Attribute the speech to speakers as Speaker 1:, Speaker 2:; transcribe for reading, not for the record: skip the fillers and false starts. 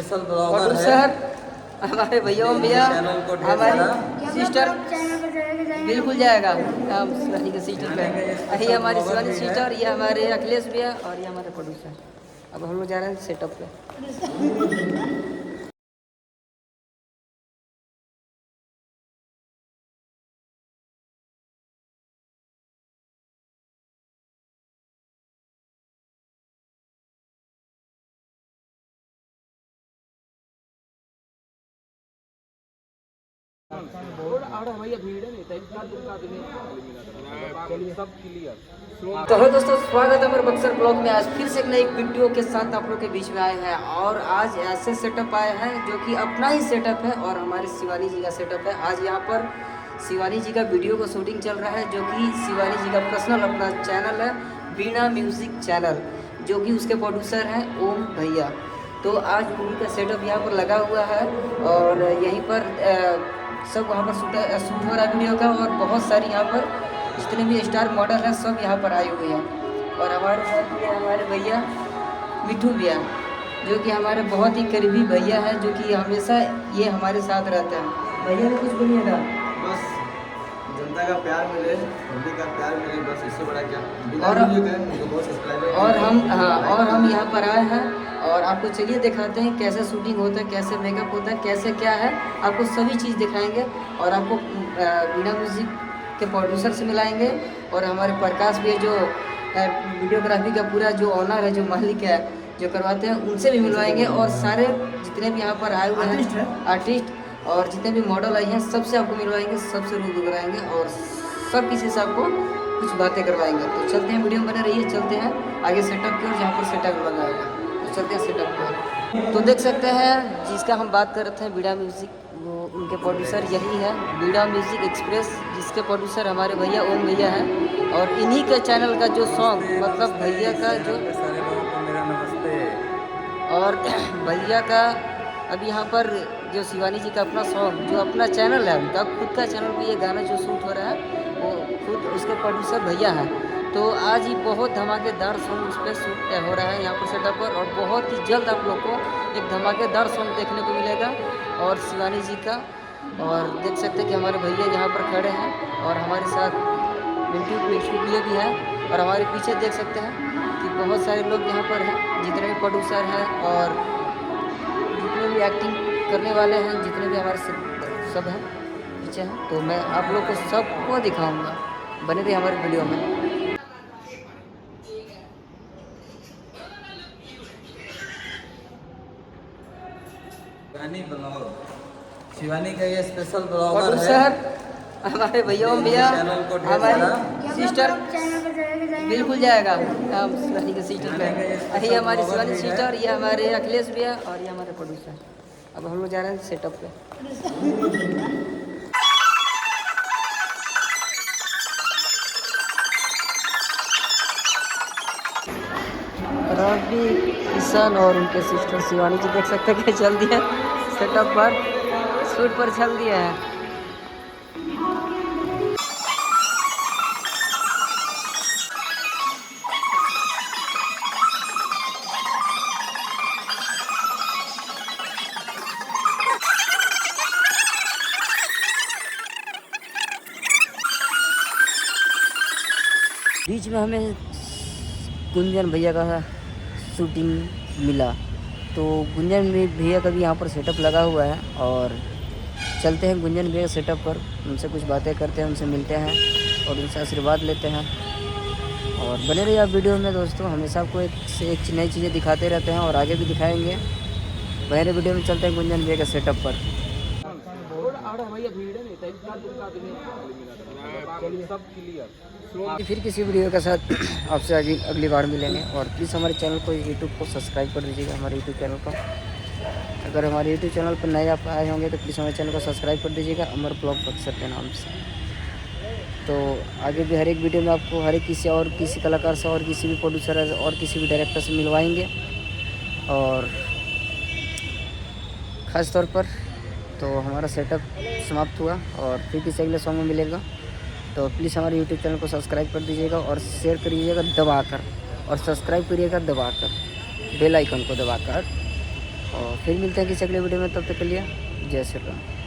Speaker 1: Special blogger है
Speaker 2: producer हमारे भैया
Speaker 1: चैनल को ढेर
Speaker 2: हमारी
Speaker 1: सारा
Speaker 2: सिस्टर बिल्कुल जाएगा हम शिवानी के सिस्टर पे। ये हमारी शिवानी सिस्टर, ये हमारे अखिलेश भैया और ये हमारे प्रोड्यूसर। अब हम लोग जा रहे हैं सेटअप पे। तो हेलो दोस्तों, स्वागत है मेरे बक्सर ब्लॉग में। आज फिर से एक नई वीडियो के साथ आप लोग के बीच में आए हैं और आज ऐसे सेटअप आए हैं जो कि अपना ही सेटअप है और हमारे शिवानी जी का सेटअप है। आज यहाँ पर शिवानी जी का वीडियो का शूटिंग चल रहा है, जो कि शिवानी जी का पर्सनल अपना चैनल है, वीणा म्यूजिक चैनल, जो कि उसके प्रोड्यूसर हैं ओम भैया। तो आज उन्हीं का सेटअप यहाँ पर लगा हुआ है और यहीं पर सब वहाँ पर शूट हो रहा है वीडियो का। और बहुत सारी यहाँ पर जितने भी स्टार मॉडल हैं सब यहाँ पर आए हुए हैं। और हमारे साथ ये हमारे भैया मिठू भैया, जो कि हमारे बहुत ही करीबी भैया है, जो कि हमेशा ये हमारे साथ रहता है। भैया ने कुछ बोलिएगा?
Speaker 1: बस जनता का प्यार मिले, पब्लिक का प्यार मिले, बस इससे बड़ा क्या।
Speaker 2: और हम यहाँ पर आए हैं और आपको चलिए दिखाते हैं कैसे शूटिंग होता है, कैसे मेकअप होता है, कैसे क्या है, आपको सभी चीज़ दिखाएंगे। और आपको वीणा म्यूजिक के प्रोड्यूसर से मिलाएंगे और हमारे प्रकाश भी जो वीडियोग्राफी का पूरा जो ऑनर है, जो मालिक है, जो करवाते हैं, उनसे भी मिलवाएंगे। और सारे जितने भी यहाँ पर आए हुए हैं आर्टिस्ट और जितने भी मॉडल आई हैं सबसे आपको मिलवाएंगे, सबसे रूबरू कराएंगे और सब किसी से आपको कुछ बातें करवाएंगे। तो चलते हैं, वीडियो में बने रहिए। चलते हैं आगे सेटअप की ओर, जहाँ पर सेटअप लगाएगा। तो चलते हैं सेटअप की ओर। तो देख सकते हैं जिसका हम बात कर रहे थे वीणा म्यूजिक, वो उनके प्रोड्यूसर यही है, वीणा म्यूजिक एक्सप्रेस, जिसके प्रोड्यूसर हमारे भैया ओम भैया हैं। और इन्हीं के चैनल का जो सॉन्ग, मतलब भैया का जो
Speaker 1: सारे लोगों को मेरा नमस्ते।
Speaker 2: और भैया का अभी यहाँ पर जो शिवानी जी का अपना सॉन्ग, जो अपना चैनल है उनका खुद का चैनल पे ये गाना जो शूट हो रहा है वो खुद उसके प्रोड्यूसर भैया हैं। तो आज ही बहुत धमाकेदार सॉन्ग उस पर शूट हो रहा है यहाँ पर सेटअप पर, और बहुत ही जल्द आप लोग को एक धमाकेदार सॉन्ग देखने को मिलेगा और शिवानी जी का। और देख सकते हैं कि हमारे भैया यहाँ पर खड़े हैं और हमारे साथ मिंटू भैया भी हैं। और हमारे पीछे देख सकते हैं कि बहुत सारे लोग यहाँ पर हैं, जितने भी प्रोड्यूसर हैं और जितने भी एक्टिंग करने वाले हैं, जितने भी हमारे सब हैं पीछे हैं। तो मैं आप लोग को सबको दिखाऊंगा, बने रहिए हमारे वीडियो में।
Speaker 1: शिवानी का ये स्पेशल ब्लॉगर है,
Speaker 2: प्रोड्यूसर हमारे भैया भैया,
Speaker 1: चैनल को ढेर
Speaker 2: हमारी
Speaker 1: सारा
Speaker 2: सिस्टर बिल्कुल जाएगा हम शिवानी के सिस्टर पे। ये हमारी शिवानी सिस्टर, ये हमारे अखिलेश भैया और ये हमारे प्रोड्यूसर। अब हम लोग जा रहे हैं सेटअप पे। रवि किशन और उनके सिस्टर शिवानी जी देख सकते हैं कि चल दिया सेटअप पर, शूट पर चल दिया है। बीच में हमें गुंजन भैया का शूटिंग मिला, तो गुंजन भैया का भी यहाँ पर सेटअप लगा हुआ है। और चलते हैं गुंजन भैया सेटअप पर, उनसे कुछ बातें करते हैं, उनसे मिलते हैं और उनसे आशीर्वाद लेते हैं। और बने रहिए आप वीडियो में दोस्तों, हमेशा आपको एक से एक नई चीज़ें दिखाते रहते हैं और आगे भी दिखाएंगे। पहले वीडियो में चलते हैं गुंजन भैया के सेटअप पर। फिर किसी वीडियो के साथ आपसे अगली बार मिलेंगे। और प्लीज़ हमारे चैनल को यूट्यूब को सब्सक्राइब कर दीजिएगा, हमारे यूट्यूब चैनल को। अगर हमारे यूट्यूब चैनल पर नए आप आए होंगे तो प्लीज़ हमारे चैनल को सब्सक्राइब कर दीजिएगा, अमर ब्लॉग बक्सर के नाम से। तो आगे भी हर एक वीडियो में आपको हर एक किसी कलाकार से और किसी भी प्रोड्यूसर और किसी भी डायरेक्टर से मिलवाएंगे। और ख़ास तौर पर तो हमारा सेटअप समाप्त हुआ और फिर किसी अगले सॉन्ग में मिलेगा। तो प्लीज़ हमारे यूट्यूब चैनल को सब्सक्राइब कर दीजिएगा और शेयर करिएगा दबाकर, और सब्सक्राइब करिएगा दबाकर, बेल आइकन को दबाकर। और फिर मिलते हैं किसी अगले वीडियो में, तब तक के लिए जय श्री राम।